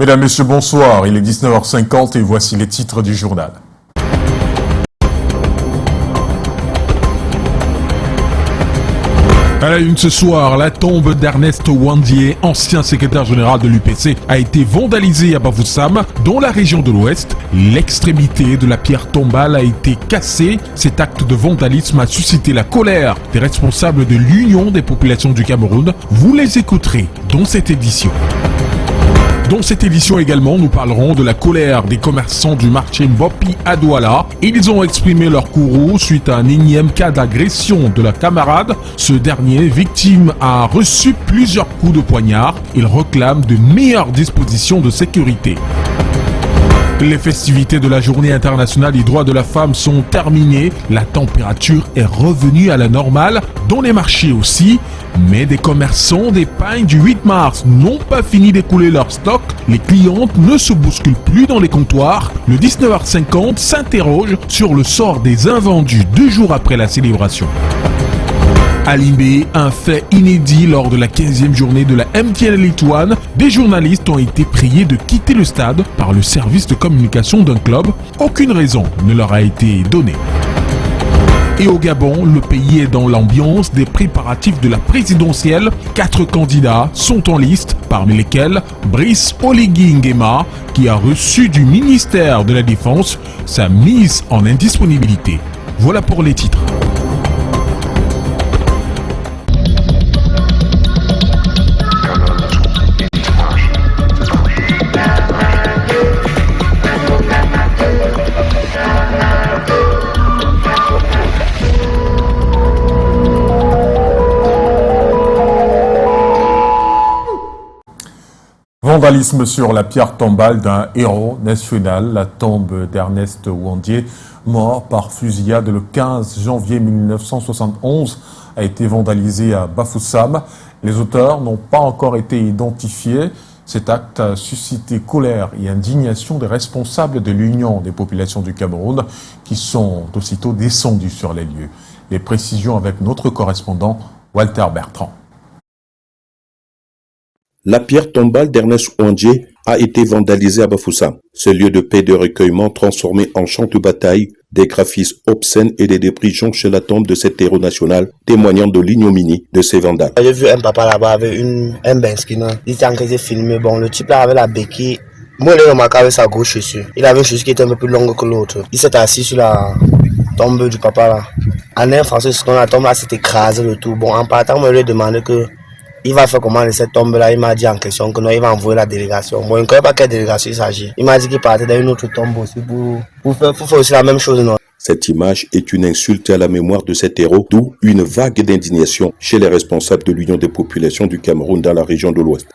Mesdames, Messieurs, bonsoir. Il est 19h50 et voici les titres du journal. À la une ce soir, la tombe d'Ernest Ouandié, ancien secrétaire général de l'UPC, a été vandalisée à Bafoussam, dans la région de l'Ouest. L'extrémité de la pierre tombale a été cassée. Cet acte de vandalisme a suscité la colère des responsables de l'Union des populations du Cameroun. Vous les écouterez dans cette édition. Dans cette édition également, nous parlerons de la colère des commerçants du marché Mbopi à Douala. Ils ont exprimé leur courroux suite à un énième cas d'agression de leur camarade. Ce dernier, victime, a reçu plusieurs coups de poignard. Il réclame de meilleures dispositions de sécurité. Les festivités de la Journée internationale des droits de la femme sont terminées. La température est revenue à la normale, dans les marchés aussi. Mais des commerçants des pagnes du 8 mars n'ont pas fini d'écouler leur stock. Les clientes ne se bousculent plus dans les comptoirs. Le 19h50 s'interroge sur le sort des invendus 2 jours après la célébration. À Limbé, un fait inédit lors de la 15e journée de la MTN Elite One, des journalistes ont été priés de quitter le stade par le service de communication d'un club. Aucune raison ne leur a été donnée. Et au Gabon, le pays est dans l'ambiance des préparatifs de la présidentielle. 4 candidats sont en liste, parmi lesquels Brice Oligui Nguema, qui a reçu du ministère de la Défense sa mise en indisponibilité. Voilà pour les titres. Vandalisme sur la pierre tombale d'un héros national, la tombe d'Ernest Ouandié, mort par fusillade le 15 janvier 1971, a été vandalisée à Bafoussam. Les auteurs n'ont pas encore été identifiés. Cet acte a suscité colère et indignation des responsables de l'Union des populations du Cameroun qui sont aussitôt descendus sur les lieux. Les précisions avec notre correspondant Walter Bertrand. La pierre tombale d'Ernest Ouandié a été vandalisée à Bafoussam. Ce lieu de paix et de recueillement transformé en champ de bataille, des graphismes obscènes et des débris jonchent la tombe de cet héros national, témoignant de l'ignominie de ces vandales. J'ai vu un papa là-bas avec un benskina. Il était en train de filmer. Bon, le type là avait la béquille. Moi, je l'ai remarqué avec sa gauche chaussure. Il avait une chaussure qui était un peu plus longue que l'autre. Il s'est assis sur la tombe du papa là. En un français, ce qu'on a tombe là, s'est écrasé le tout. Bon, en partant, moi, je lui ai demandé que il va faire comment de cette tombe-là. Il m'a dit en question que non, il va envoyer la délégation. Bon, je ne connais pas quelle délégation il s'agit. Il m'a dit qu'il partait dans une autre tombe aussi pour faire aussi la même chose. Non. Cette image est une insulte à la mémoire de cet héros, d'où une vague d'indignation chez les responsables de l'Union des populations du Cameroun dans la région de l'Ouest.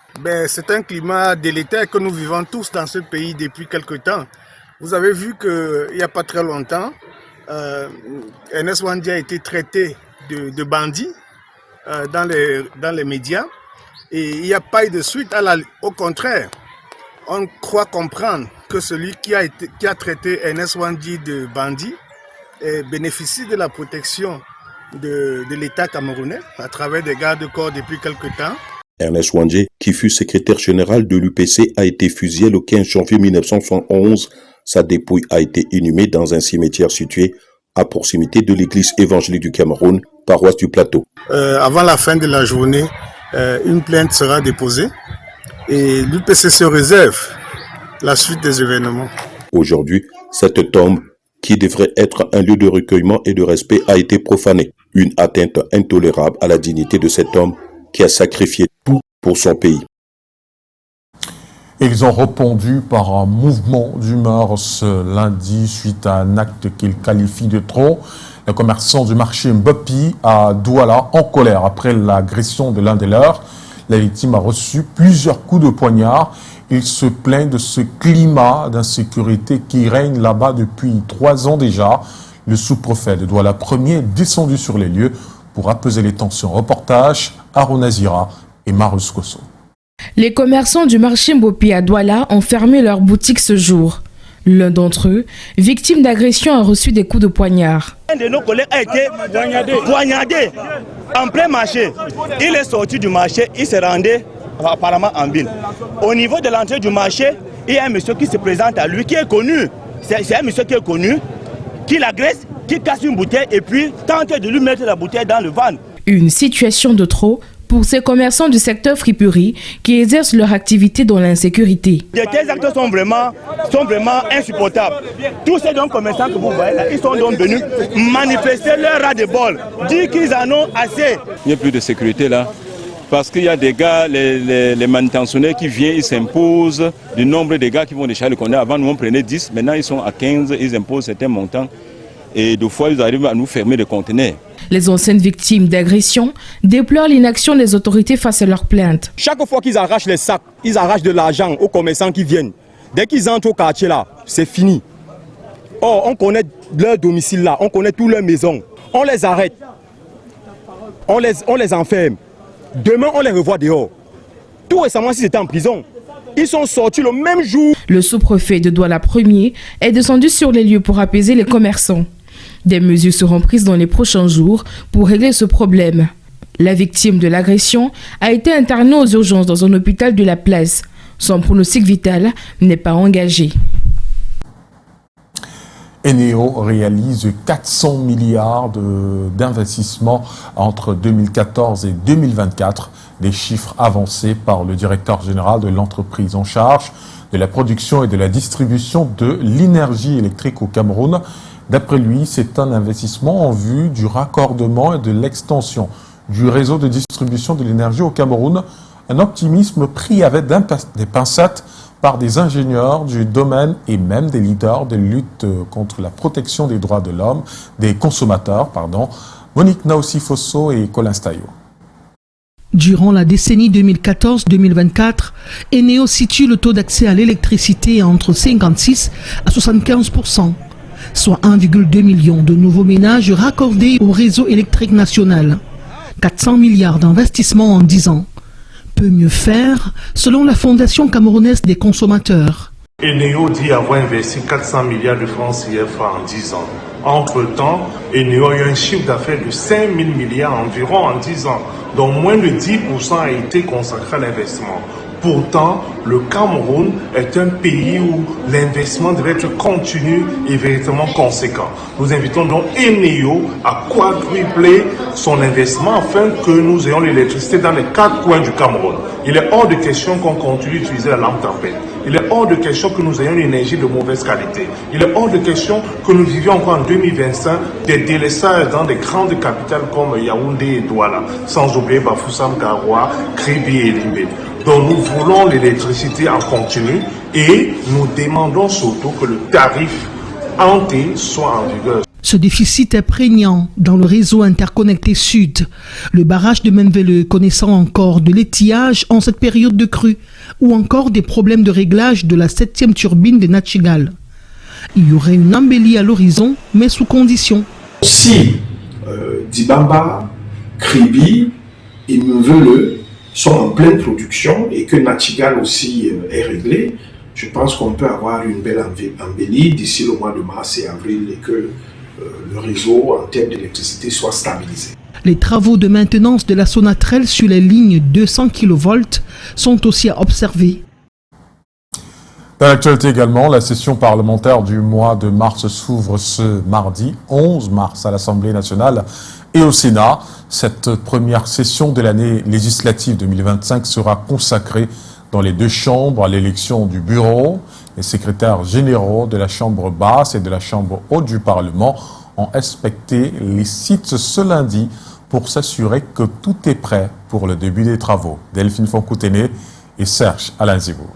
C'est un climat délétère que nous vivons tous dans ce pays depuis quelque temps. Vous avez vu qu'il n'y a pas très longtemps, Ernest Ouandié a été traité de bandit. Dans les médias, et il n'y a pas eu de suite. Au contraire, on croit comprendre que celui qui a traité Ernest Ouandié de bandit bénéficie de la protection de l'État camerounais à travers des gardes-corps depuis quelque temps. Ernest Ouandié, qui fut secrétaire général de l'UPC, a été fusillé le 15 janvier 1971. Sa dépouille a été inhumée dans un cimetière situé à proximité de l'église évangélique du Cameroun, paroisse du Plateau. Avant la fin de la journée, une plainte sera déposée et l'UPC se réserve la suite des événements. Aujourd'hui, cette tombe, qui devrait être un lieu de recueillement et de respect, a été profanée. Une atteinte intolérable à la dignité de cet homme qui a sacrifié tout pour son pays. Ils ont répondu par un mouvement d'humeur ce lundi suite à un acte qu'ils qualifient de trop. Les commerçants du marché Mbopi à Douala en colère après l'agression de l'un des leurs. La victime a reçu plusieurs coups de poignard. Ils se plaignent de ce climat d'insécurité qui règne là-bas depuis 3 ans déjà. Le sous-préfet de Douala Premier est descendu sur les lieux pour apaiser les tensions. Reportage Arona Zira et Marus Kosso. Les commerçants du marché Mbopi à Douala ont fermé leur boutique ce jour. L'un d'entre eux, victime d'agression, a reçu des coups de poignard. Un de nos collègues a été poignardé en plein marché. Il est sorti du marché, il s'est rendu apparemment en ville. Au niveau de l'entrée du marché, il y a un monsieur qui se présente à lui, qui est connu. C'est un monsieur qui est connu, qui l'agresse, qui casse une bouteille et puis tente de lui mettre la bouteille dans le ventre. Une situation de trop pour ces commerçants du secteur friperie qui exercent leur activité dans l'insécurité. Les tels acteurs sont vraiment insupportables. Tous ces commerçants que vous voyez là, ils sont donc venus manifester leur ras-de-bol, dire qu'ils en ont assez. Il n'y a plus de sécurité là. Parce qu'il y a des gars, les manutentionnaires qui viennent, ils s'imposent du nombre de gars qui vont déjà le connaître. Avant, nous on prenait 10, maintenant ils sont à 15, ils imposent certains montants. Et deux fois, ils arrivent à nous fermer les conteneurs. Les anciennes victimes d'agressions déplorent l'inaction des autorités face à leurs plaintes. Chaque fois qu'ils arrachent les sacs, ils arrachent de l'argent aux commerçants qui viennent. Dès qu'ils entrent au quartier là, c'est fini. Or, on connaît leur domicile là, on connaît toutes leurs maisons. On les arrête, on les enferme. Demain, on les revoit dehors. Tout récemment, s'ils étaient en prison, ils sont sortis le même jour. Le sous-préfet de Douala Ier est descendu sur les lieux pour apaiser les commerçants. Des mesures seront prises dans les prochains jours pour régler ce problème. La victime de l'agression a été internée aux urgences dans un hôpital de la place. Son pronostic vital n'est pas engagé. Eneo réalise 400 milliards d'investissements entre 2014 et 2024, des chiffres avancés par le directeur général de l'entreprise en charge de la production et de la distribution de l'énergie électrique au Cameroun. D'après lui, c'est un investissement en vue du raccordement et de l'extension du réseau de distribution de l'énergie au Cameroun, un optimisme pris avec des pincettes par des ingénieurs du domaine et même des leaders de lutte contre la protection des droits de l'homme, des consommateurs, Monique Naossi-Fosso et Colin Stayo. Durant la décennie 2014-2024, Eneo situe le taux d'accès à l'électricité entre 56 à 75%, soit 1,2 million de nouveaux ménages raccordés au réseau électrique national. 400 milliards d'investissements en 10 ans. Peut mieux faire, selon la Fondation camerounaise des consommateurs. Eneo dit avoir investi 400 milliards de francs CFA en 10 ans. Entre-temps, Eneo a eu un chiffre d'affaires de 5 000 milliards environ en 10 ans, dont moins de 10% a été consacré à l'investissement. Pourtant, le Cameroun est un pays où l'investissement devrait être continu et véritablement conséquent. Nous invitons donc Eneo à quadrupler son investissement afin que nous ayons l'électricité dans les 4 coins du Cameroun. Il est hors de question qu'on continue d'utiliser la lampe tempête. Il est hors de question que nous ayons une énergie de mauvaise qualité. Il est hors de question que nous vivions encore en 2025 des délaissages dans des grandes capitales comme Yaoundé et Douala, sans oublier Bafoussam, Garoua, Kribi et Limbé. Donc nous voulons l'électricité en continu et nous demandons surtout que le tarif hanté soit en vigueur. Ce déficit est prégnant dans le réseau interconnecté sud. Le barrage de Menvele connaissant encore de l'étiage en cette période de crue ou encore des problèmes de réglage de la 7e turbine de Nachigal. Il y aurait une embellie à l'horizon, mais sous condition. Si Dibamba, Kribi et Menvele sont en pleine production et que Nachigal aussi est réglé, je pense qu'on peut avoir une belle embellie d'ici le mois de mars et avril et que le réseau en termes d'électricité soit stabilisé. Les travaux de maintenance de la Sonatrel sur les lignes 200 kV sont aussi à observer. Dans l'actualité également, la session parlementaire du mois de mars s'ouvre ce mardi 11 mars à l'Assemblée nationale et au Sénat. Cette première session de l'année législative 2025 sera consacrée dans les deux chambres à l'élection du bureau. Les secrétaires généraux de la Chambre basse et de la Chambre haute du Parlement ont inspecté les sites ce lundi pour s'assurer que tout est prêt pour le début des travaux. Delphine Foncoutene et Serge Alain Zibou.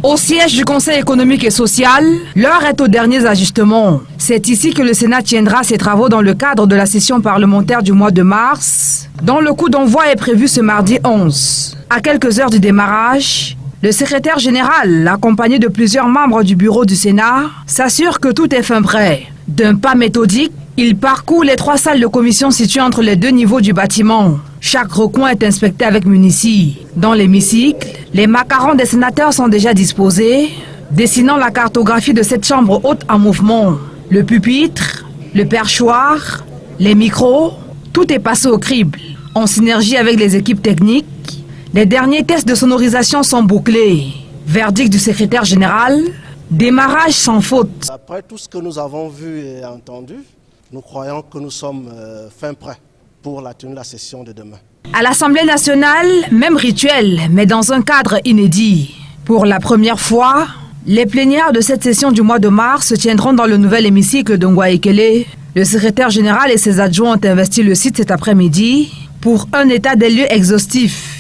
Au siège du Conseil économique et social, l'heure est aux derniers ajustements. C'est ici que le Sénat tiendra ses travaux dans le cadre de la session parlementaire du mois de mars, dont le coup d'envoi est prévu ce mardi 11. À quelques heures du démarrage, le secrétaire général, accompagné de plusieurs membres du bureau du Sénat, s'assure que tout est fin prêt. D'un pas méthodique, il parcourt les 3 salles de commission situées entre les 2 niveaux du bâtiment. Chaque recoin est inspecté avec munitie. Dans l'hémicycle, les macarons des sénateurs sont déjà disposés, dessinant la cartographie de cette chambre haute en mouvement. Le pupitre, le perchoir, les micros, tout est passé au crible. En synergie avec les équipes techniques, Les derniers tests de sonorisation sont bouclés. Verdict du secrétaire général, démarrage sans faute. Après tout ce que nous avons vu et entendu, nous croyons que nous sommes fin prêts pour la tenue de la session de demain. À l'Assemblée nationale, même rituel, mais dans un cadre inédit. Pour la première fois, les plénières de cette session du mois de mars se tiendront dans le nouvel hémicycle de Ngwa-Ekele. Le secrétaire général et ses adjoints ont investi le site cet après-midi pour un état des lieux exhaustif.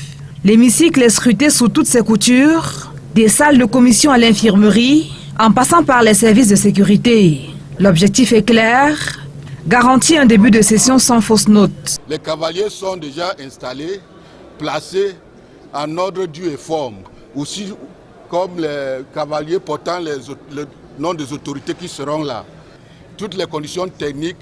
L'hémicycle est scruté sous toutes ses coutures, des salles de commission à l'infirmerie, en passant par les services de sécurité. L'objectif est clair, garantir un début de session sans fausse note. Les cavaliers sont déjà installés, placés en ordre due et forme, aussi comme les cavaliers portant le nom des autorités qui seront là. Toutes les conditions techniques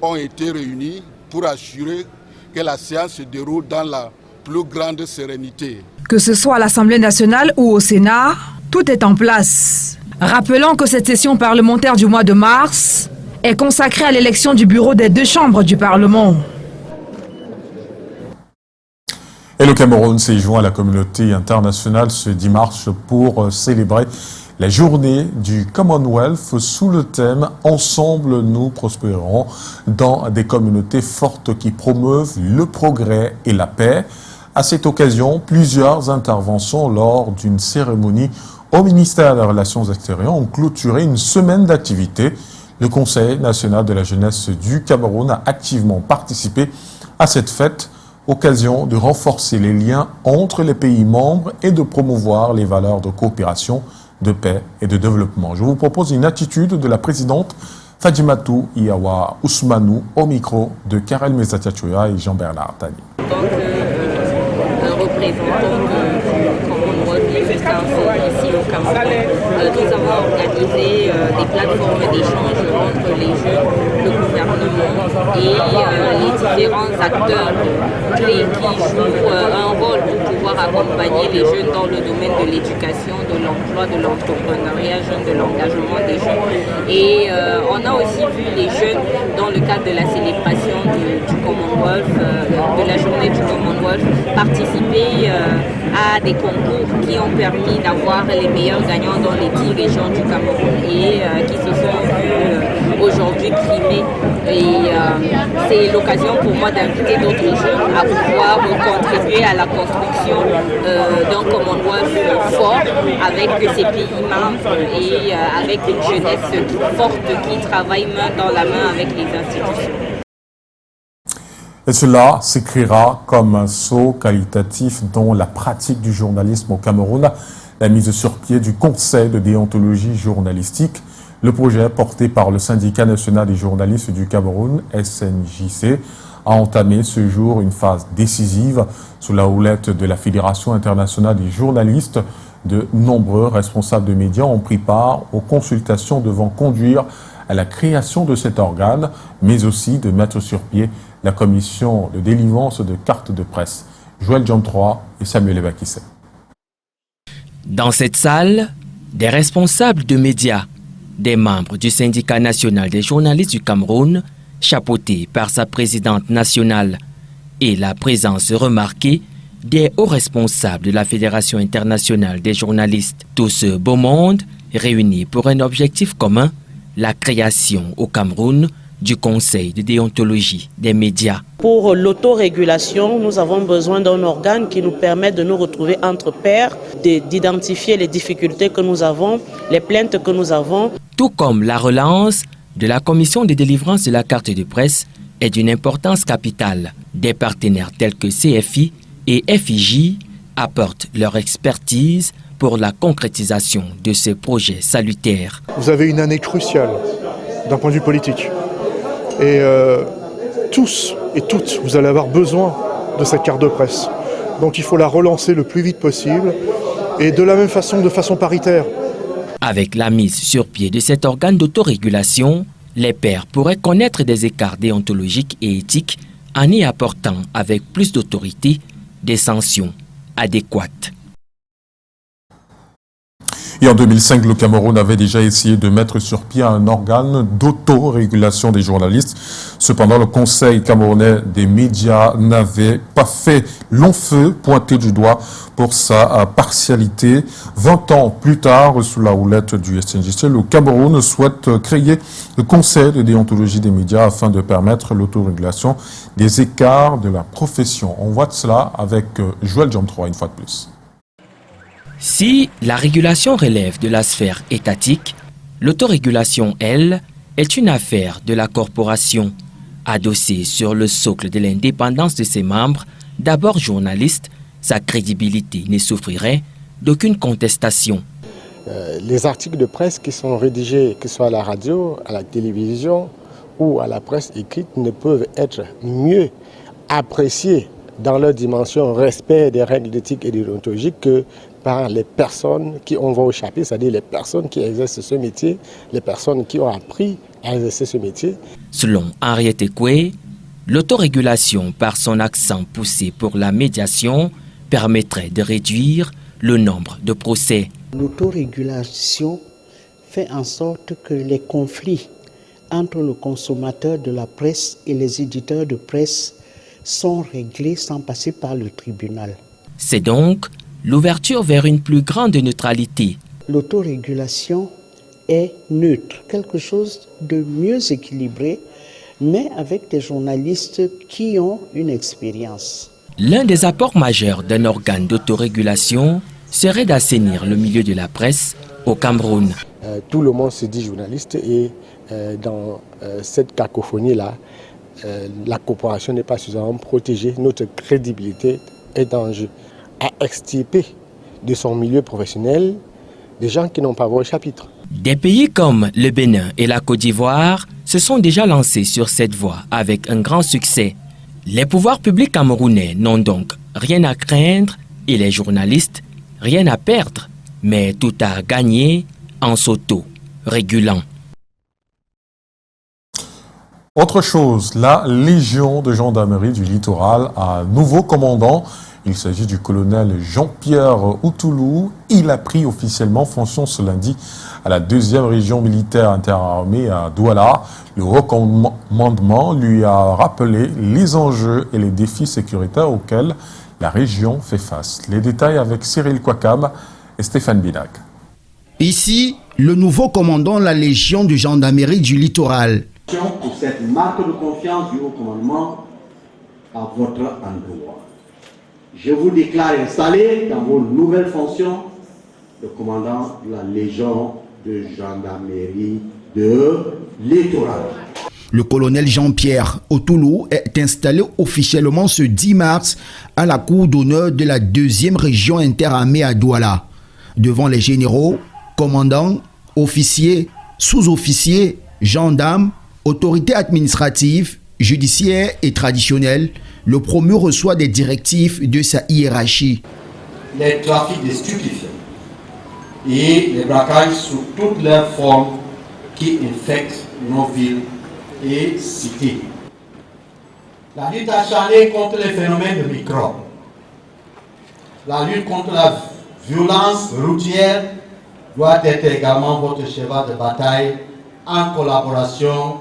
ont été réunies pour assurer que la séance se déroule dans la plus grande sérénité. Que ce soit à l'Assemblée nationale ou au Sénat, tout est en place. Rappelons que cette session parlementaire du mois de mars est consacrée à l'élection du bureau des 2 chambres du Parlement. Et le Cameroun s'est joint à la communauté internationale ce dimanche pour célébrer la journée du Commonwealth sous le thème « Ensemble, nous prospérons » dans des communautés fortes qui promeuvent le progrès et la paix. À cette occasion, plusieurs interventions lors d'une cérémonie au ministère des Relations extérieures ont clôturé une semaine d'activité. Le Conseil national de la jeunesse du Cameroun a activement participé à cette fête, occasion de renforcer les liens entre les pays membres et de promouvoir les valeurs de coopération, de paix et de développement. Je vous propose une attitude de la présidente Fadjimatou Iyawa Ousmanou au micro de Karel Mesatiachoya et Jean-Bernard Tani. Un représentant du Commonwealth ici au Cameroun, nous avons organisé des plateformes d'échange entre les jeunes, le gouvernement et les différents acteurs clés qui jouent un rôle pour pouvoir accompagner les jeunes dans le domaine de l'éducation, de l'emploi, de l'entrepreneuriat jeune, de l'engagement des jeunes. Et on a aussi vu les jeunes dans le cadre de la célébration du Commonwealth, de la journée du Commonwealth, participer à des concours qui ont permis d'avoir les meilleurs gagnants dans les 10 régions du Cameroun et qui se sont vus aujourd'hui primés. Et c'est l'occasion pour moi d'inviter d'autres jeunes à pouvoir contribuer à la construction d'un Commonwealth fort avec ses pays membres et avec une jeunesse forte qui travaille main dans la main avec les institutions. Et cela s'écrira comme un saut qualitatif dans la pratique du journalisme au Cameroun, la mise sur pied du Conseil de déontologie journalistique. Le projet porté par le Syndicat national des journalistes du Cameroun, SNJC, a entamé ce jour une phase décisive sous la houlette de la Fédération internationale des journalistes. De nombreux responsables de médias ont pris part aux consultations devant conduire à la création de cet organe, mais aussi de mettre sur pied la commission de délivrance de cartes de presse. Joël John III et Samuel Ebakissé. Dans cette salle, des responsables de médias, des membres du syndicat national des journalistes du Cameroun, chapeautés par sa présidente nationale, et la présence remarquée des hauts responsables de la Fédération internationale des journalistes. Tout ce beau monde réuni pour un objectif commun, la création au Cameroun du Conseil de déontologie des médias. Pour l'autorégulation, nous avons besoin d'un organe qui nous permet de nous retrouver entre pairs, d'identifier les difficultés que nous avons, les plaintes que nous avons. Tout comme la relance de la commission de délivrance de la carte de presse est d'une importance capitale. Des partenaires tels que CFI et FIJ apportent leur expertise pour la concrétisation de ces projets salutaires. Vous avez une année cruciale d'un point de vue politique. Et tous et toutes, vous allez avoir besoin de cette carte de presse. Donc il faut la relancer le plus vite possible et de la même façon, de façon paritaire. Avec la mise sur pied de cet organe d'autorégulation, les pairs pourraient connaître des écarts déontologiques et éthiques en y apportant avec plus d'autorité des sanctions adéquates. Et en 2005, le Cameroun avait déjà essayé de mettre sur pied un organe d'autorégulation des journalistes. Cependant, le Conseil camerounais des médias n'avait pas fait long feu, pointé du doigt pour sa partialité. 20 ans plus tard, sous la houlette du SNJC, le Cameroun souhaite créer le Conseil de déontologie des médias afin de permettre l'autorégulation des écarts de la profession. On voit cela avec Joël Jomtroa une fois de plus. Si la régulation relève de la sphère étatique, l'autorégulation, elle, est une affaire de la corporation. Adossée sur le socle de l'indépendance de ses membres, d'abord journalistes, sa crédibilité ne souffrirait d'aucune contestation. Les articles de presse qui sont rédigés, que ce soit à la radio, à la télévision ou à la presse écrite, ne peuvent être mieux appréciés dans leur dimension respect des règles d'éthique et déontologique que par les personnes qui ont au chapitre, c'est-à-dire les personnes qui exercent ce métier, les personnes qui ont appris à exercer ce métier. Selon Henriette Ekwe, l'autorégulation par son accent poussé pour la médiation permettrait de réduire le nombre de procès. L'autorégulation fait en sorte que les conflits entre le consommateur de la presse et les éditeurs de presse sont réglés sans passer par le tribunal. C'est donc l'ouverture vers une plus grande neutralité. L'autorégulation est neutre, quelque chose de mieux équilibré, mais avec des journalistes qui ont une expérience. L'un des apports majeurs d'un organe d'autorégulation serait d'assainir le milieu de la presse au Cameroun. Tout le monde se dit journaliste et dans cette cacophonie-là, la corporation n'est pas suffisamment protégée, notre crédibilité est en jeu. À extirper de son milieu professionnel des gens qui n'ont pas voix au chapitre. Des pays comme le Bénin et la Côte d'Ivoire se sont déjà lancés sur cette voie avec un grand succès. Les pouvoirs publics camerounais n'ont donc rien à craindre et les journalistes rien à perdre, mais tout à gagner en s'auto-régulant. Autre chose, la Légion de gendarmerie du littoral a un nouveau commandant. Il s'agit du colonel Jean-Pierre Outoulou. Il a pris officiellement fonction ce lundi à la 2e région militaire interarmée à Douala. Le recommandement lui a rappelé les enjeux et les défis sécuritaires auxquels la région fait face. Les détails avec Cyril Kwakam et Stéphane Binak. Ici, le nouveau commandant de la Légion de gendarmerie du littoral. Pour cette marque de confiance du haut commandement à votre endroit. Je vous déclare installé dans vos nouvelles fonctions de commandant de la Légion de gendarmerie de littoral. Le colonel Jean-Pierre Outoulou est installé officiellement ce 10 mars à la cour d'honneur de la 2e région interarmée à Douala. Devant les généraux, commandants, officiers, sous-officiers, gendarmes, autorités administratives, judiciaires et traditionnelles, le promu reçoit des directives de sa hiérarchie. Les trafics de stupéfiants et les braquages sous toutes leurs formes qui infectent nos villes et cités. La lutte acharnée contre les phénomènes de microbes. La lutte contre la violence routière doit être également votre cheval de bataille en collaboration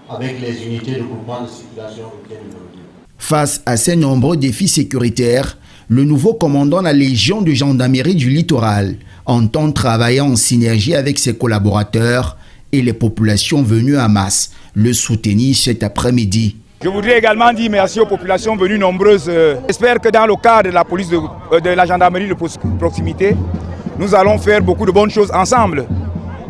avec les unités de groupement de circulation routière numéro 2. Face à ces nombreux défis sécuritaires, le nouveau commandant de la Légion de gendarmerie du littoral entend travailler en synergie avec ses collaborateurs et les populations venues à masse le soutenir cet après-midi. Je voudrais également dire merci aux populations venues nombreuses. J'espère que dans le cadre de la police de la gendarmerie de proximité, nous allons faire beaucoup de bonnes choses ensemble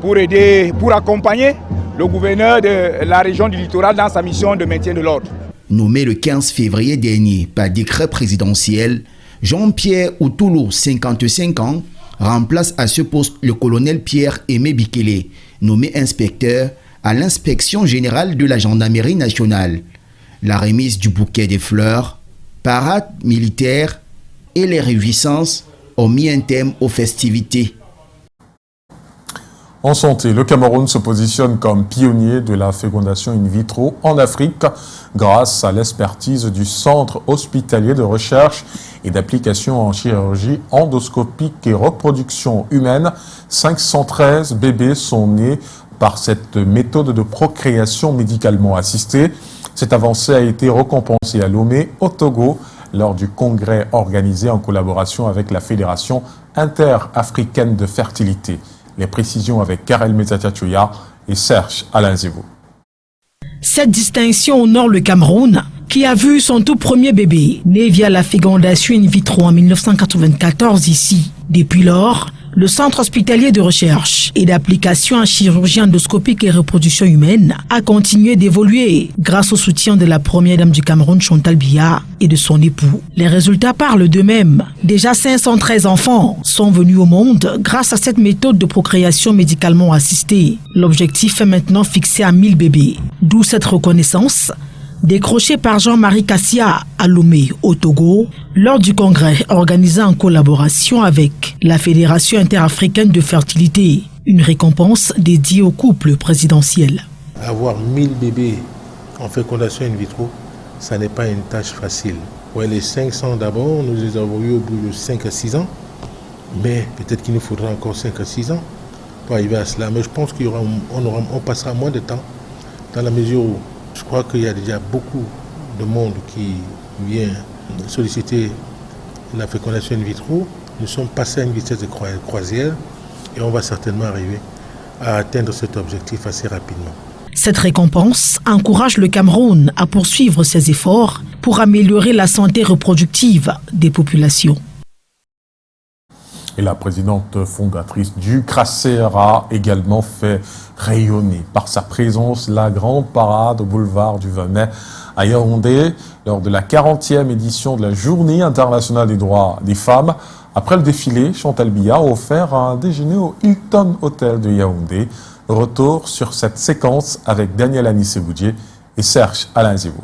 pour aider, pour accompagner le gouverneur de la région du littoral dans sa mission de maintien de l'ordre. Nommé le 15 février dernier par décret présidentiel, Jean-Pierre Outoulou, 55 ans, remplace à ce poste le colonel Pierre-Aimé Bikele, nommé inspecteur à l'inspection générale de la gendarmerie nationale. La remise du bouquet de fleurs, parade militaire et les réjouissances ont mis un thème aux festivités. En santé, le Cameroun se positionne comme pionnier de la fécondation in vitro en Afrique grâce à l'expertise du Centre hospitalier de recherche et d'application en chirurgie endoscopique et reproduction humaine. 513 bébés sont nés par cette méthode de procréation médicalement assistée. Cette avancée a été récompensée à Lomé, au Togo, lors du congrès organisé en collaboration avec la Fédération interafricaine de fertilité. Les précisions avec Karel Mezatiachouya et Serge Alain Zévo. Cette distinction honore le Cameroun, qui a vu son tout premier bébé né via la fécondation in vitro en 1994 ici. Depuis lors, le Centre hospitalier de recherche et d'application en chirurgie endoscopique et reproduction humaine a continué d'évoluer grâce au soutien de la première dame du Cameroun, Chantal Biya, et de son époux. Les résultats parlent d'eux-mêmes. Déjà 513 enfants sont venus au monde grâce à cette méthode de procréation médicalement assistée. L'objectif est maintenant fixé à 1000 bébés. D'où cette reconnaissance décroché par Jean-Marie Kassia à Lomé, au Togo, lors du congrès organisé en collaboration avec la Fédération interafricaine de fertilité, une récompense dédiée au couple présidentiel. Avoir 1000 bébés en fécondation in vitro, ça n'est pas une tâche facile. Ouais, les 500 d'abord, nous les avons eu au bout de 5 à 6 ans, mais peut-être qu'il nous faudra encore 5 à 6 ans pour arriver à cela. Mais je pense qu'on passera moins de temps dans la mesure où je crois qu'il y a déjà beaucoup de monde qui vient solliciter la fécondation in vitro. Nous sommes passés à une vitesse de croisière et on va certainement arriver à atteindre cet objectif assez rapidement. Cette récompense encourage le Cameroun à poursuivre ses efforts pour améliorer la santé reproductive des populations. Et la présidente fondatrice du CRACER a également fait rayonner par sa présence la grande parade au boulevard du 20 mai à Yaoundé lors de la 40e édition de la Journée internationale des droits des femmes. Après le défilé, Chantal Biya a offert un déjeuner au Hilton Hotel de Yaoundé. Retour sur cette séquence avec Daniel Anissé-Boudier et Serge Alain Zévo.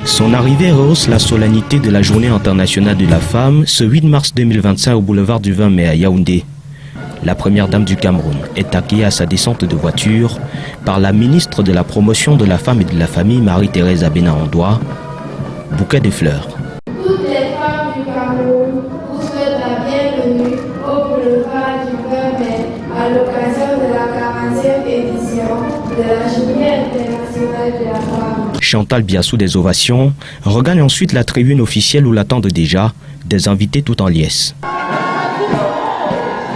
Son arrivée rehausse la solennité de la Journée internationale de la femme ce 8 mars 2025 au boulevard du 20 mai à Yaoundé. La première dame du Cameroun est accueillie à sa descente de voiture par la ministre de la Promotion de la Femme et de la Famille, Marie-Thérèse Abena-Andoua. Bouquet de fleurs. Toutes les femmes du Cameroun vous souhaitent la bienvenue au boulevard du 20 mai à l'occasion de la 40e édition de la Journée internationale de la femme. Chantal Biya, sous des ovations, regagne ensuite la tribune officielle où l'attendent déjà des invités tout en liesse.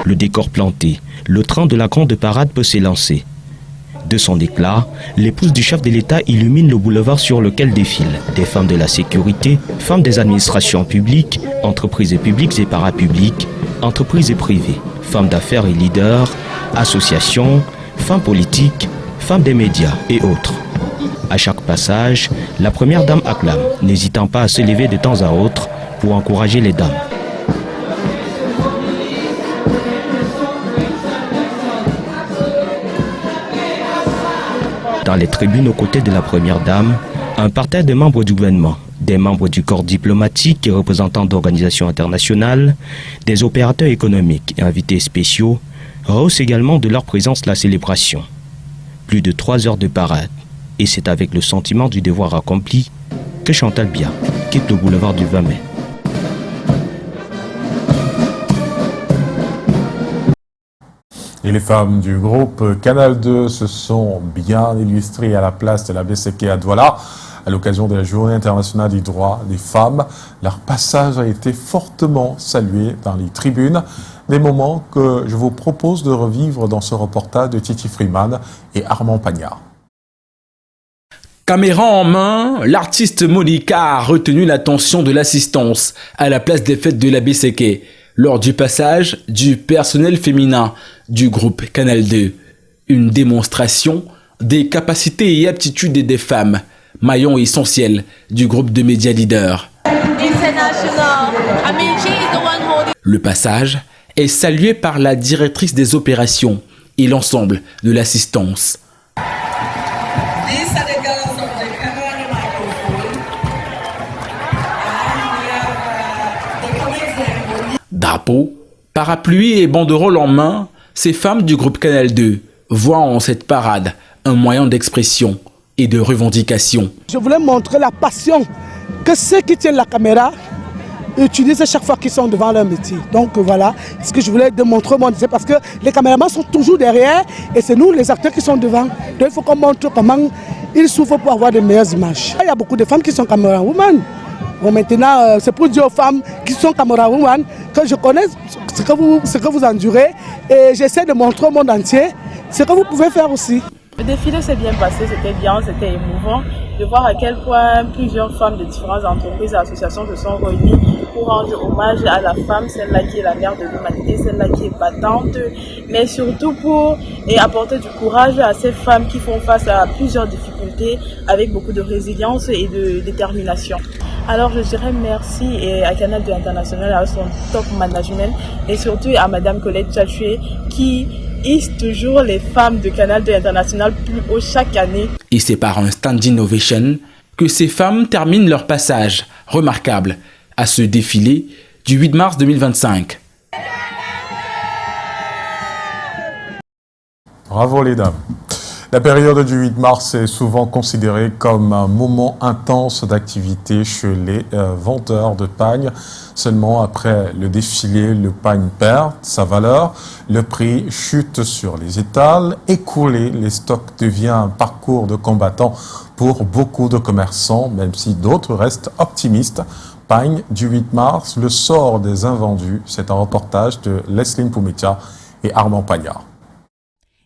Le décor planté, le train de la grande parade peut s'élancer. De son éclat, l'épouse du chef de l'État illumine le boulevard sur lequel défilent des femmes de la sécurité, femmes des administrations publiques, entreprises publiques et parapubliques, entreprises et privées, femmes d'affaires et leaders, associations, femmes politiques, femmes des médias et autres. À chaque passage, la première dame acclame, n'hésitant pas à se lever de temps à autre pour encourager les dames. Dans les tribunes aux côtés de la première dame, un parterre de membres du gouvernement, des membres du corps diplomatique et représentants d'organisations internationales, des opérateurs économiques et invités spéciaux rehaussent également de leur présence la célébration. Plus de 3 heures de parade. Et c'est avec le sentiment du devoir accompli que Chantal Biya quitte le boulevard du 20 mai. Et les femmes du groupe Canal 2 se sont bien illustrées à la place de la BCK à Douala à l'occasion de la Journée internationale des droits des femmes. Leur passage a été fortement salué dans les tribunes. Des moments que je vous propose de revivre dans ce reportage de Titi Freeman et Armand Pagnard. Caméra en main, l'artiste Monica a retenu l'attention de l'assistance à la place des fêtes de la BCK lors du passage du personnel féminin du groupe Canal 2. Une démonstration des capacités et aptitudes des femmes, maillon essentiel du groupe de médias leaders. Le passage est salué par la directrice des opérations et l'ensemble de l'assistance. Drapeau, parapluie et banderole en main, Ces femmes du groupe Canal 2 voient en cette parade un moyen d'expression et de revendication. Je voulais montrer la passion que ceux qui tiennent la caméra utilisent à chaque fois qu'ils sont devant leur métier. Donc voilà ce que je voulais démontrer, c'est parce que les caméramans sont toujours derrière et c'est nous les acteurs qui sont devant. Donc il faut qu'on montre comment ils souffrent pour avoir de meilleures images. Il y a beaucoup de femmes qui sont camerawomen. Bon, maintenant, c'est pour dire aux femmes qui sont camerawomen que je connais ce que vous endurez et j'essaie de montrer au monde entier ce que vous pouvez faire aussi. Le défilé s'est bien passé, c'était bien, c'était émouvant de voir à quel point plusieurs femmes de différentes entreprises et associations se sont réunies pour rendre hommage à la femme, celle-là qui est la mère de l'humanité, celle-là qui est battante, mais surtout pour apporter du courage à ces femmes qui font face à plusieurs difficultés avec beaucoup de résilience et de détermination. Alors je dirais merci à Canal 2 International, à son top management et surtout à Madame Colette Tchatchoué qui hisse toujours les femmes de Canal 2 International plus haut chaque année. Et c'est par un stand innovation que ces femmes terminent leur passage remarquable à ce défilé du 8 mars 2025. Bravo les dames. La période du 8 mars est souvent considérée comme un moment intense d'activité chez les vendeurs de pagnes. Seulement après le défilé, le pagne perd sa valeur, le prix chute sur les étals, écouler les stocks devient un parcours de combattant pour beaucoup de commerçants, même si d'autres restent optimistes. Pagne du 8 mars, le sort des invendus, c'est un reportage de Leslie Poumetia et Armand Pagnard.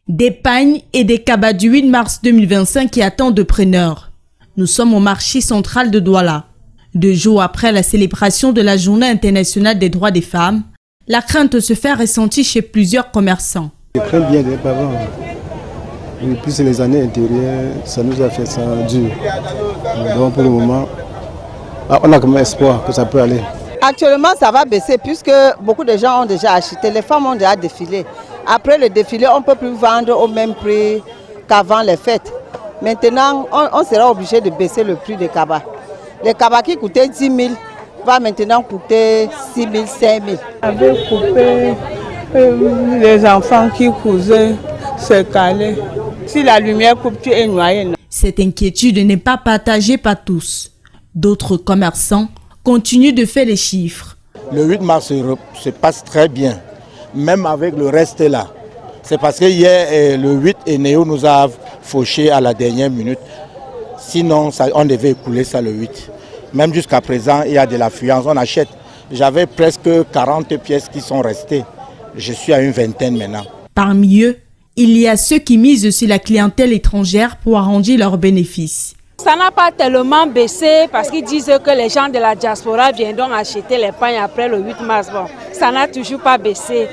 Des pagnes et des cabas du 8 mars 2025 qui attendent de preneurs. Nous sommes au marché central de Douala. 2 jours après la célébration de la Journée internationale des droits des femmes, la crainte se fait ressentir chez plusieurs commerçants. Je crains bien des parents. Et puis c'est les années intérieures, ça nous a fait ça dur. Donc pour le moment, on a comme espoir que ça peut aller. Actuellement, ça va baisser puisque beaucoup de gens ont déjà acheté, les femmes ont déjà défilé. Après le défilé, on ne peut plus vendre au même prix qu'avant les fêtes. Maintenant, on sera obligé de baisser le prix des cabas. Les cabas qui coûtaient 10 000 va maintenant coûter 6 000, 5 000. Avec coupé, les enfants qui cousaient se calaient. Si la lumière coupe, tu es noyé. Cette inquiétude n'est pas partagée par tous. D'autres commerçants continuent de faire les chiffres. Le 8 mars se passe très bien, même avec le reste là. C'est parce que hier, le 8, Eneo nous a fauché à la dernière minute. Sinon, on devait écouler ça le 8. Même jusqu'à présent, il y a de l'affluence, on achète. J'avais presque 40 pièces qui sont restées. Je suis à une vingtaine maintenant. Parmi eux, il y a ceux qui misent sur la clientèle étrangère pour arrondir leurs bénéfices. Ça n'a pas tellement baissé parce qu'ils disent que les gens de la diaspora viendront acheter les pagnes après le 8 mars. Bon, ça n'a toujours pas baissé.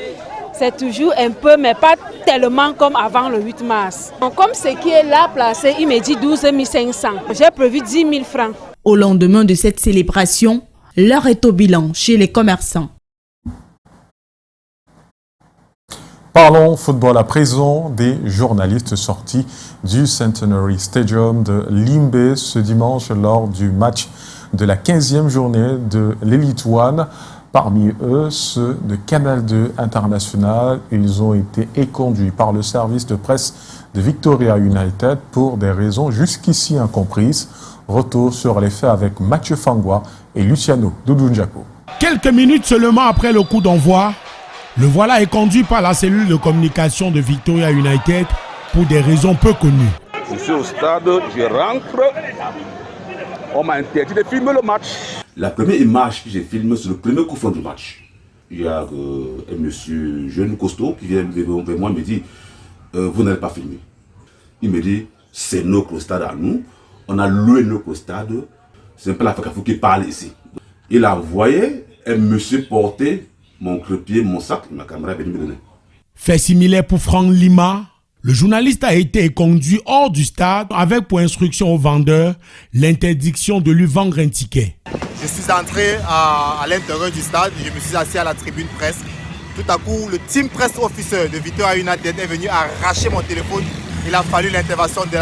C'est toujours un peu, mais pas tellement comme avant le 8 mars. Donc, comme ce qui est là placé, il me dit 12 500. J'ai prévu 10 000 francs. Au lendemain de cette célébration, l'heure est au bilan chez les commerçants. Parlons football à présent des journalistes sortis du Centenary Stadium de Limbe ce dimanche lors du match de la 15e journée de l'Elite One. Parmi eux, ceux de Canal 2 International, ils ont été éconduits par le service de presse de Victoria United pour des raisons jusqu'ici incomprises. Retour sur les faits avec Mathieu Fangwa et Luciano Dudunjako. Quelques minutes seulement après le coup d'envoi, le voilà est conduit par la cellule de communication de Victoria United pour des raisons peu connues. Je suis au stade, je rentre, on m'a interdit de filmer le match. La première image que j'ai filmée, c'est le premier coup franc du match. Il y a un monsieur jeune costaud qui vient vers moi et me dit vous n'allez pas filmer. Il me dit c'est notre stade à nous, on a loué notre stade, c'est un peu la Fakafou qui parle ici. Il a envoyé un monsieur porter mon crépier, mon sac, ma caméra est venue me donner. Fait similaire pour Franck Lima, le journaliste a été conduit hors du stade avec pour instruction aux vendeurs l'interdiction de lui vendre un ticket. Je suis entré à l'intérieur du stade, je me suis assis à la tribune presse. Tout à coup, le team press officer de Victoria United est venu arracher mon téléphone. Il a fallu l'intervention des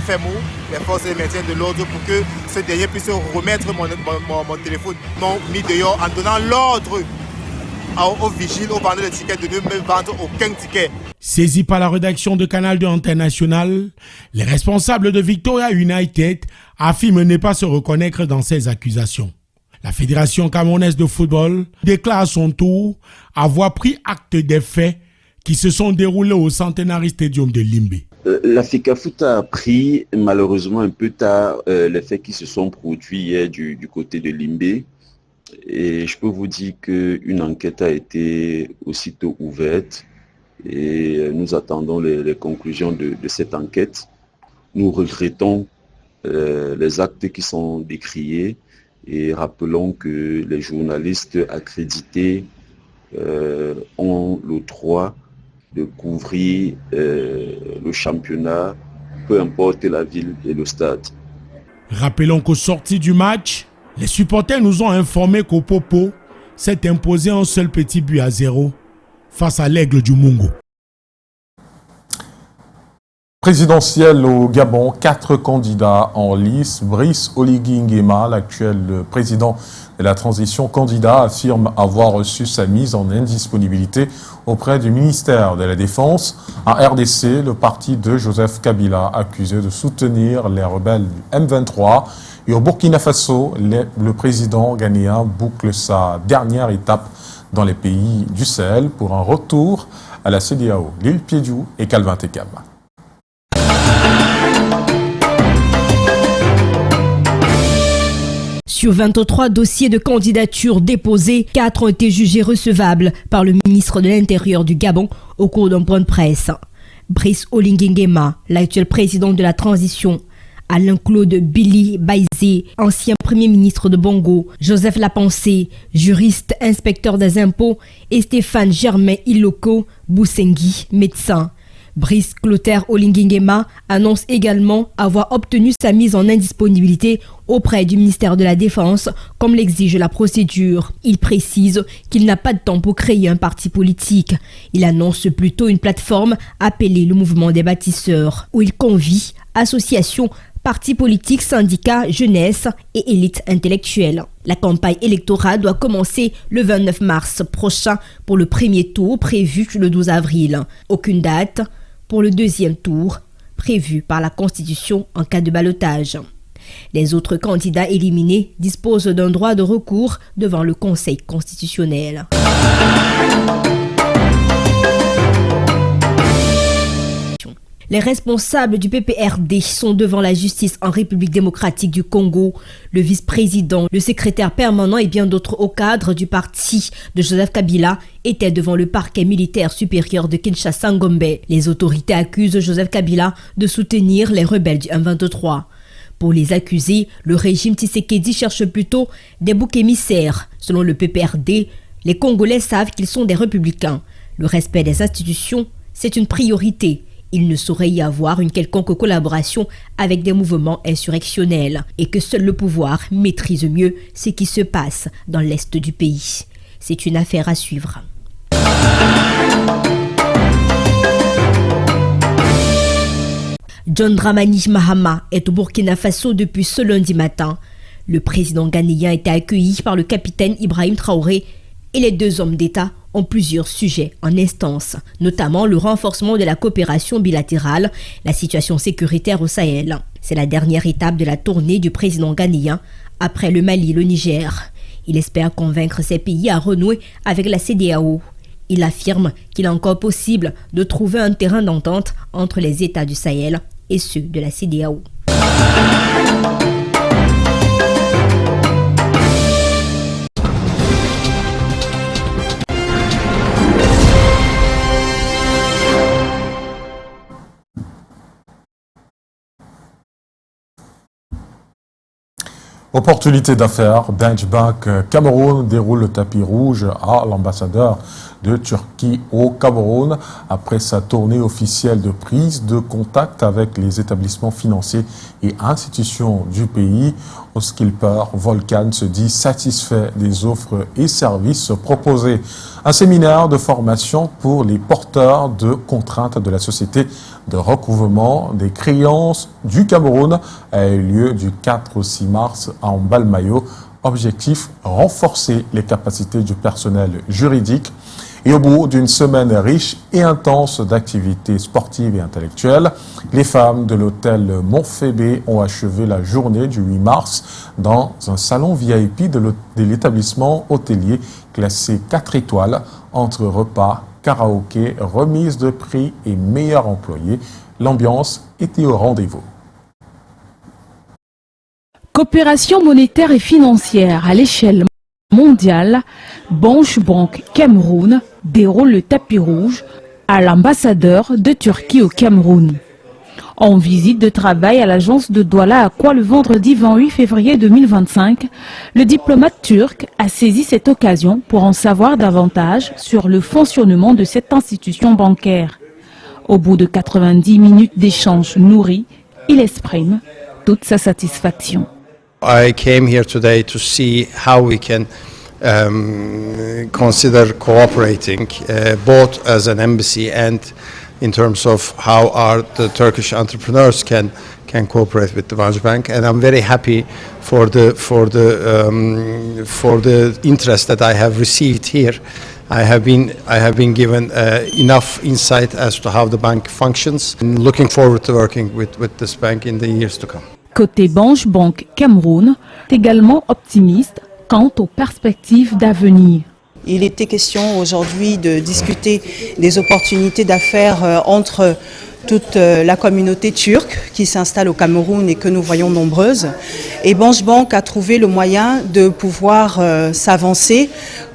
FMO, les forces de maintien de l'ordre, pour que ce dernier puisse remettre mon téléphone. Ils m'ont mis dehors en donnant l'ordre aux vigiles, aux vendeurs de tickets de ne me vendre aucun ticket. Saisis par la rédaction de Canal 2 International, les responsables de Victoria United affirment ne pas se reconnaître dans ces accusations. La Fédération camerounaise de football déclare à son tour avoir pris acte des faits qui se sont déroulés au Centenary Stadium de Limbe. La FECAFOOT a appris malheureusement un peu tard les faits qui se sont produits hier du côté de Limbe. Et je peux vous dire qu'une enquête a été aussitôt ouverte et nous attendons les conclusions de cette enquête. Nous regrettons les actes qui sont décriés et rappelons que les journalistes accrédités ont le droit de couvrir le championnat, peu importe la ville et le stade. Rappelons qu'au sorti du match, les supporters nous ont informé qu'Opopo s'est imposé un seul petit but à 0 face à l'Aigle du Mungo. Présidentielle au Gabon, 4 candidats en lice. Brice Oligui Nguema, l'actuel président de la transition candidat, affirme avoir reçu sa mise en indisponibilité auprès du ministère de la Défense. En RDC, le parti de Joseph Kabila, accusé de soutenir les rebelles du M23. Et au Burkina Faso, le président ghanéen boucle sa dernière étape dans les pays du Sahel pour un retour à la CEDEAO. Lille Piediou et Calvin Tekam. Sur 23 dossiers de candidature déposés, 4 ont été jugés recevables par le ministre de l'Intérieur du Gabon au cours d'un point de presse. Brice Oligui Nguema, l'actuel président de la transition, Alain-Claude Billy Baïzé, ancien premier ministre de Bongo, Joseph Lapensé, juriste inspecteur des impôts, et Stéphane Germain Iloko Boussengui, médecin. Brice Clotaire Oligui Nguema annonce également avoir obtenu sa mise en indisponibilité auprès du ministère de la Défense, comme l'exige la procédure. Il précise qu'il n'a pas de temps pour créer un parti politique. Il annonce plutôt une plateforme appelée le Mouvement des bâtisseurs, où il convie associations, partis politiques, syndicats, jeunesse et élites intellectuelles. La campagne électorale doit commencer le 29 mars prochain pour le premier tour prévu le 12 avril. Aucune date pour le deuxième tour prévu par la Constitution en cas de ballottage. Les autres candidats éliminés disposent d'un droit de recours devant le Conseil constitutionnel. Les responsables du PPRD sont devant la justice en République démocratique du Congo. Le vice-président, le secrétaire permanent et bien d'autres hauts cadres du parti de Joseph Kabila étaient devant le parquet militaire supérieur de Kinshasa-Ngombe. Les autorités accusent Joseph Kabila de soutenir les rebelles du M23. Pour les accusés, le régime Tshisekedi cherche plutôt des boucs émissaires. Selon le PPRD, les Congolais savent qu'ils sont des républicains. Le respect des institutions, c'est une priorité. Il ne saurait y avoir une quelconque collaboration avec des mouvements insurrectionnels et que seul le pouvoir maîtrise mieux ce qui se passe dans l'est du pays. C'est une affaire à suivre. John Dramani Mahama est au Burkina Faso depuis ce lundi matin. Le président ghanéen était accueilli par le capitaine Ibrahim Traoré et les deux hommes d'État ont plusieurs sujets en instance, notamment le renforcement de la coopération bilatérale, la situation sécuritaire au Sahel. C'est la dernière étape de la tournée du président ghanéen après le Mali et le Niger. Il espère convaincre ces pays à renouer avec la CEDEAO. Il affirme qu'il est encore possible de trouver un terrain d'entente entre les États du Sahel et ceux de la CEDEAO. Opportunité d'affaires, Danske Bank Cameroun déroule le tapis rouge à l'ambassadeur de Turquie au Cameroun après sa tournée officielle de prise de contact avec les établissements financiers et institutions du pays. Skilper Volcan se dit satisfait des offres et services proposés. Un séminaire de formation pour les porteurs de contraintes de la société de recouvrement des créances du Cameroun a eu lieu du 4 au 6 mars à Mbalmayo Objectif, renforcer les capacités du personnel juridique. Et au bout d'une semaine riche et intense d'activités sportives et intellectuelles, les femmes de l'hôtel Montphébé ont achevé la journée du 8 mars dans un salon VIP de l'établissement hôtelier classé 4 étoiles entre repas, karaoké, remise de prix et meilleurs employés. L'ambiance était au rendez-vous. Coopération monétaire et financière à l'échelle mondiale, Banque Cameroun déroule le tapis rouge à l'ambassadeur de Turquie au Cameroun. En visite de travail à l'agence de Douala à Kwa le vendredi 28 février 2025, le diplomate turc a saisi cette occasion pour en savoir davantage sur le fonctionnement de cette institution bancaire. Au bout de 90 minutes d'échanges nourris, il exprime toute sa satisfaction. I came here today to see how we can consider cooperating both as an embassy and in terms of how the Turkish entrepreneurs can cooperate with the Banque Bank, and I'm very happy for the interest that I have received here. I have been given enough insight as to how the bank functions, and looking forward to working with this bank in the years to come. Côté Banque Cameroun, également optimiste quant aux perspectives d'avenir. Il était question aujourd'hui de discuter des opportunités d'affaires entre toute la communauté turque qui s'installe au Cameroun et que nous voyons nombreuses. Et Banque a trouvé le moyen de pouvoir s'avancer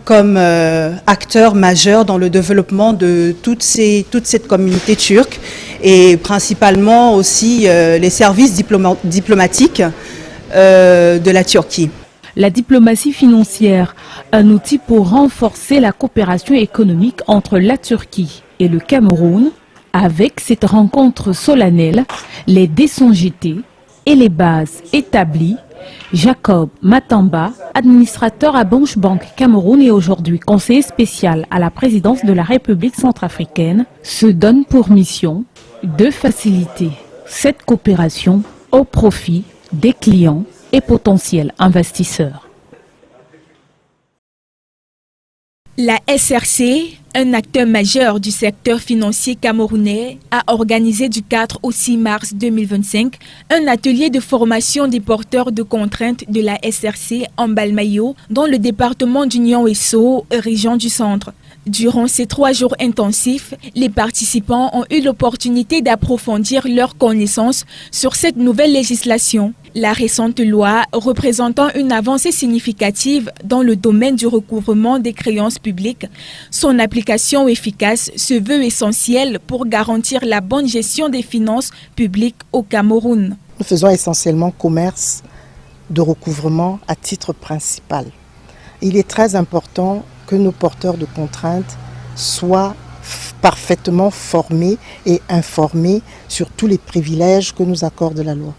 comme acteur majeur dans le développement de toute cette communauté turque et principalement aussi les services diplomatiques de la Turquie. La diplomatie financière, un outil pour renforcer la coopération économique entre la Turquie et le Cameroun. Avec cette rencontre solennelle, les dés sont jetés et les bases établies. Jacob Matamba, administrateur à Banque Cameroun et aujourd'hui conseiller spécial à la présidence de la République centrafricaine, se donne pour mission de faciliter cette coopération au profit des clients et potentiels investisseurs. La SRC, un acteur majeur du secteur financier camerounais, a organisé du 4 au 6 mars 2025 un atelier de formation des porteurs de contraintes de la SRC en Balmayo dans le département d'Union-Ouesso, région du centre. Durant ces 3 jours intensifs, les participants ont eu l'opportunité d'approfondir leurs connaissances sur cette nouvelle législation. La récente loi représentant une avancée significative dans le domaine du recouvrement des créances publiques, son application efficace se veut essentielle pour garantir la bonne gestion des finances publiques au Cameroun. Nous faisons essentiellement commerce de recouvrement à titre principal. Il est très important que nos porteurs de contraintes soient parfaitement formés et informés sur tous les privilèges que nous accorde la loi.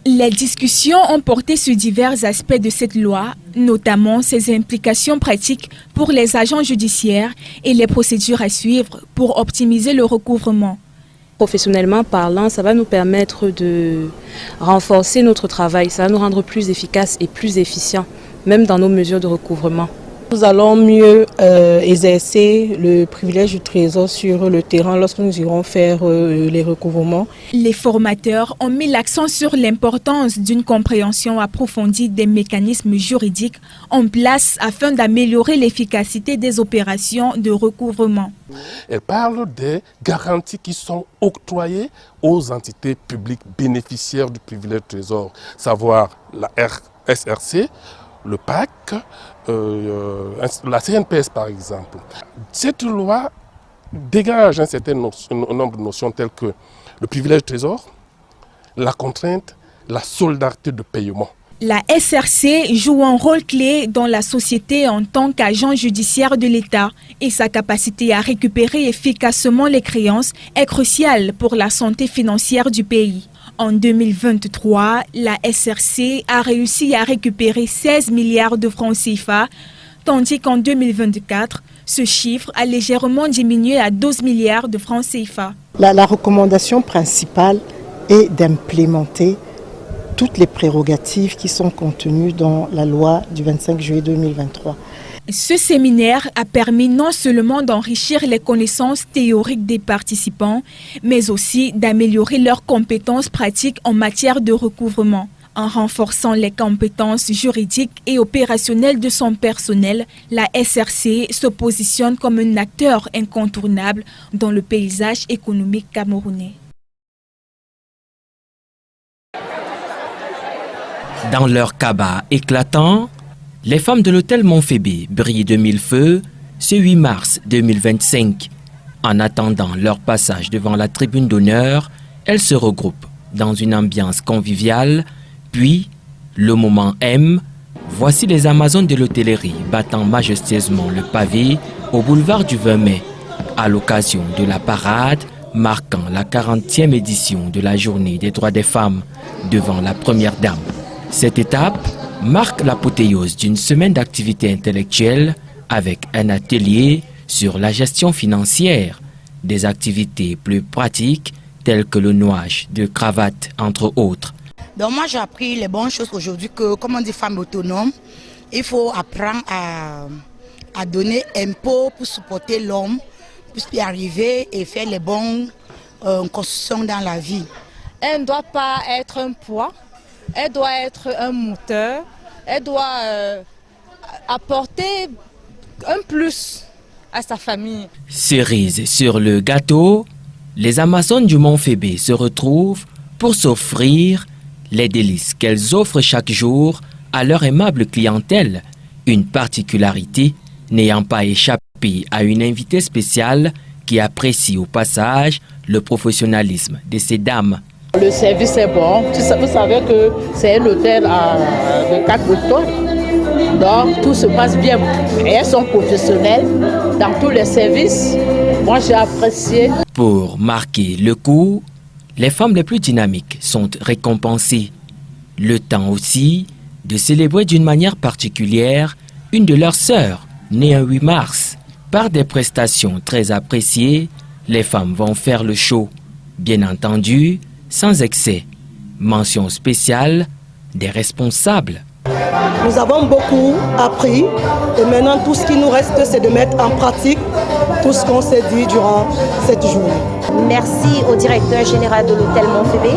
Les discussions ont porté sur divers aspects de cette loi, notamment ses implications pratiques pour les agents judiciaires et les procédures à suivre pour optimiser le recouvrement. Professionnellement parlant, ça va nous permettre de renforcer notre travail, ça va nous rendre plus efficaces et plus efficients, même dans nos mesures de recouvrement. Nous allons mieux exercer le privilège du trésor sur le terrain lorsque nous irons faire les recouvrements. Les formateurs ont mis l'accent sur l'importance d'une compréhension approfondie des mécanismes juridiques en place afin d'améliorer l'efficacité des opérations de recouvrement. Elle parle des garanties qui sont octroyées aux entités publiques bénéficiaires du privilège du trésor, savoir la SRC, le PAC, la CNPS par exemple. Cette loi dégage un certain nombre de notions telles que le privilège du trésor, la contrainte, la solidarité de paiement. La SRC joue un rôle clé dans la société en tant qu'agent judiciaire de l'État et sa capacité à récupérer efficacement les créances est cruciale pour la santé financière du pays. En 2023, la SRC a réussi à récupérer 16 milliards de francs CFA, tandis qu'en 2024, ce chiffre a légèrement diminué à 12 milliards de francs CFA. La recommandation principale est d'implémenter toutes les prérogatives qui sont contenues dans la loi du 25 juillet 2023. Ce séminaire a permis non seulement d'enrichir les connaissances théoriques des participants, mais aussi d'améliorer leurs compétences pratiques en matière de recouvrement. En renforçant les compétences juridiques et opérationnelles de son personnel, la SRC se positionne comme un acteur incontournable dans le paysage économique camerounais. Dans leur cabas éclatant, les femmes de l'hôtel Montphébé brillent de mille feux ce 8 mars 2025. En attendant leur passage devant la tribune d'honneur, elles se regroupent dans une ambiance conviviale. Puis, le moment M, voici les Amazones de l'hôtellerie battant majestueusement le pavé au boulevard du 20 mai, à l'occasion de la parade marquant la 40e édition de la Journée des droits des femmes devant la Première Dame. Cette étape marque l'apothéose d'une semaine d'activité intellectuelle avec un atelier sur la gestion financière, des activités plus pratiques telles que le nouage de cravates, entre autres. Donc moi j'ai appris les bonnes choses aujourd'hui que, comme on dit femme autonome, il faut apprendre à donner un peu pour supporter l'homme, pour y arriver et faire les bonnes constructions dans la vie. Elle ne doit pas être un poids, elle doit être un moteur, elle doit apporter un plus à sa famille. Cerise sur le gâteau, les Amazones du Montphébé se retrouvent pour s'offrir les délices qu'elles offrent chaque jour à leur aimable clientèle, une particularité n'ayant pas échappé à une invitée spéciale qui apprécie au passage le professionnalisme de ces dames. Le service est bon, vous savez que c'est un hôtel de 4 étoiles, donc tout se passe bien. Et elles sont professionnelles dans tous les services, moi j'ai apprécié. Pour marquer le coup, les femmes les plus dynamiques sont récompensées. Le temps aussi de célébrer d'une manière particulière une de leurs sœurs, née un 8 mars. Par des prestations très appréciées, les femmes vont faire le show. Bien entendu, sans excès. Mention spéciale des responsables. Nous avons beaucoup appris et maintenant tout ce qui nous reste, c'est de mettre en pratique tout ce qu'on s'est dit durant cette journée. Merci au directeur général de l'hôtel Montphébé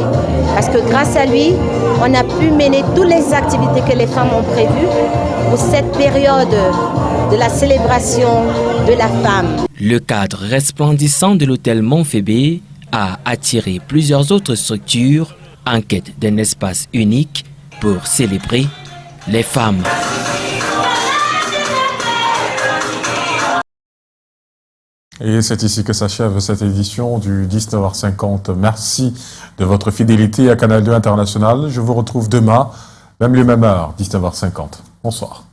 parce que grâce à lui, on a pu mener toutes les activités que les femmes ont prévues pour cette période de la célébration de la femme. Le cadre resplendissant de l'hôtel Montphébé a attiré plusieurs autres structures en quête d'un espace unique pour célébrer les femmes. Et c'est ici que s'achève cette édition du 19h50. Merci de votre fidélité à Canal 2 International. Je vous retrouve demain, même les mêmes heures, 19h50. Bonsoir.